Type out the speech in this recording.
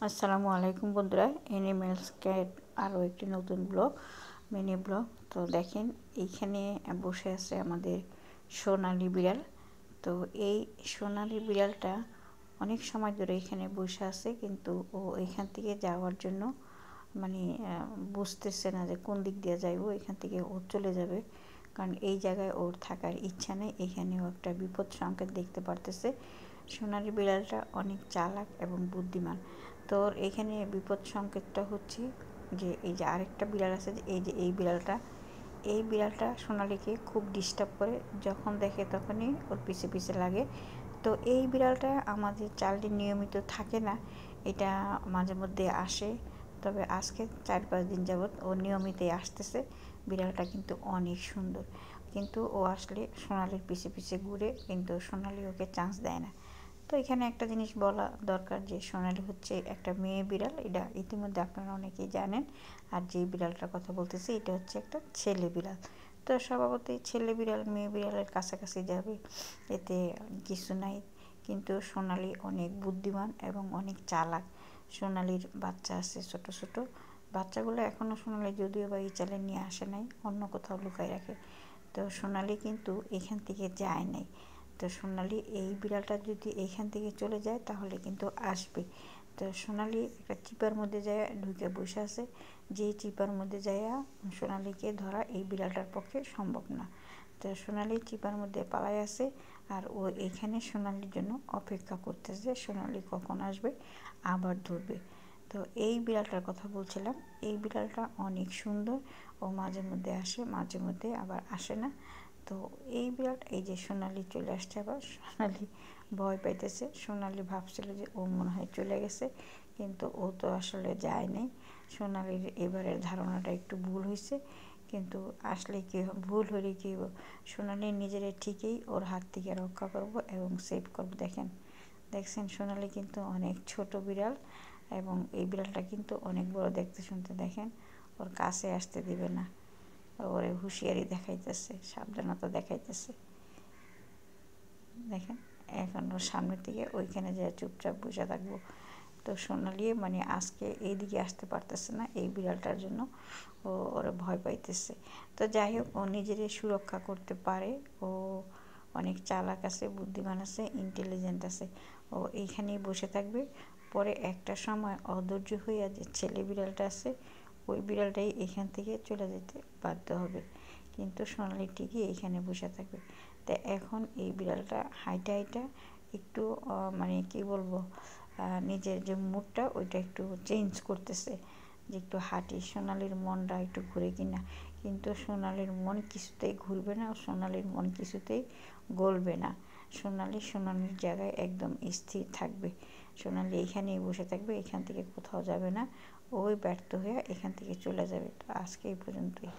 আসসালামু আলাইকুম বন্ধুরা, এনিমেলস ক্যাট আরও একটি নতুন ব্লগ, মিনি ব্লগ। তো দেখেন এইখানে বসে আছে আমাদের সোনালি বিড়াল। তো এই সোনালি বিড়ালটা অনেক সময় ধরে এখানে বসে আছে, কিন্তু ও এখান থেকে যাওয়ার জন্য মানে বুঝতেছে না যে কোন দিক দিয়ে যাইব। এখান থেকে ও চলে যাবে, কারণ এই জায়গায় ওর থাকার ইচ্ছা নেই। এখানেও একটা বিপদ সংকেত দেখতে পারতেছে। সোনালি বিড়ালটা অনেক চালাক এবং বুদ্ধিমান। তো এখানে বিপদ সংকেতটা হচ্ছে যে এই যে আরেকটা বিড়াল আছে, যে এই বিড়ালটা সোনালিকে খুব ডিস্টার্ব করে, যখন দেখে তখনই ওর পিছে পিছে লাগে। তো এই বিড়ালটা আমাদের চালটি নিয়মিত থাকে না, এটা মাঝে মধ্যে আসে। তবে আজকে 4-5 দিন যাবৎ ও নিয়মিতই আসতেছে। বিড়ালটা কিন্তু অনেক সুন্দর, কিন্তু ও আসলে সোনালির পিছে পিছে ঘুরে, কিন্তু সোনালি ওকে চান্স দেয় না। তো এখানে একটা জিনিস বলা দরকার, যে সোনালি হচ্ছে একটা মেয়ে বিড়াল, এটা ইতিমধ্যে আপনারা অনেকেই জানেন। আর যেই বিড়ালটার কথা বলতেছি এটা হচ্ছে একটা ছেলে বিড়াল। তো স্বভাবতই ছেলে বিড়াল মেয়ে বিড়ালের কাছাকাছি যাবে, এতে কিছু নাই। কিন্তু সোনালি অনেক বুদ্ধিমান এবং অনেক চালাক। সোনালির বাচ্চা আছে, ছোট ছোট বাচ্চাগুলো এখনও সোনালি যদিও বা এই চালে নিয়ে আসে নাই, অন্য কোথাও লুকায় রাখে। তো সোনালি কিন্তু এখান থেকে যায় নাই। তো সোনালি এই বিড়ালটা যদি এইখান থেকে চলে যায় তাহলে কিন্তু আসবে। তো সোনালি একটা চিপার মধ্যে যায় ঢুকে বসে আছে, যেই চিপার মধ্যে যায় সোনালিকে ধরা এই বিড়ালটার পক্ষে সম্ভব না। তো সোনালি চিপার মধ্যে পালাই আছে, আর ও এইখানে সোনালির জন্য অপেক্ষা করতেছে, সোনালি কখন আসবে আবার ধরবে। তো এই বিড়ালটার কথা বলছিলাম, এই বিড়ালটা অনেক সুন্দর। ও মাঝে মধ্যে আসে, মাঝে মধ্যে আবার আসে না। তো এই বিড়ালটা, এই যে সোনালি চলে আসছে, আবার সোনালি ভয় পাইতেছে। সোনালি ভাবছিল যে ও মনে হয় চলে গেছে, কিন্তু ও তো আসলে যায় নাই। সোনালির এবারের ধারণাটা একটু ভুল হয়েছে, কিন্তু আসলে কী ভুল হলে কী সোনালি নিজের ঠিকই ওর হাত থেকে রক্ষা করব এবং সেভ করব। দেখছেন সোনালি কিন্তু অনেক ছোট বিড়াল, এবং এই বিড়ালটা কিন্তু অনেক বড় দেখতে শুনতে। দেখেন ওর কাছে আসতে দিবে না, ওরে হুঁশিয়ারি দেখাইতেছে, সাবধানতা দেখাইতেছে। দেখেন এখন ওর সামনের থেকে ওইখানে যায় চুপচাপ বসে থাকবো। তো সোনালি মানে আজকে এইদিকে আসতে পারতেছে না এই বিড়ালটার জন্য, ও ওরা ভয় পাইতেছে। তো যাই হোক, ও নিজেরে সুরক্ষা করতে পারে। ও অনেক চালাক আছে, বুদ্ধিমান আছে, ইন্টেলিজেন্ট আছে। ও এইখানেই বসে থাকবে। পরে একটা সময় অধৈর্য হইয়া যে ছেলে বিড়ালটা আছে, ওই বিড়ালটাই এখান থেকে চলে যেতে বাধ্য হবে, কিন্তু সোনালি ঠিকই এইখানে বসে থাকবে। তো এখন এই বিড়ালটা হাইটা হাইটা একটু মানে কি বলবো, নিজের যে মুডটা ওইটা একটু চেঞ্জ করতেছে, যে একটু হাঁটি, সোনালির মনটা একটু ঘুরে কিনা। কিন্তু সোনালির মন কিছুতেই ঘুরবে না, সোনালির মন কিছুতেই গলবে না। সোনালির জায়গায় একদম স্থির থাকবে। সোনালি এখানেই বসে থাকবে, এখান থেকে কোথাও যাবে না। ওই ব্যর্থ হয়ে এখান থেকে চলে যাবে। তো আজকে এই পর্যন্তই।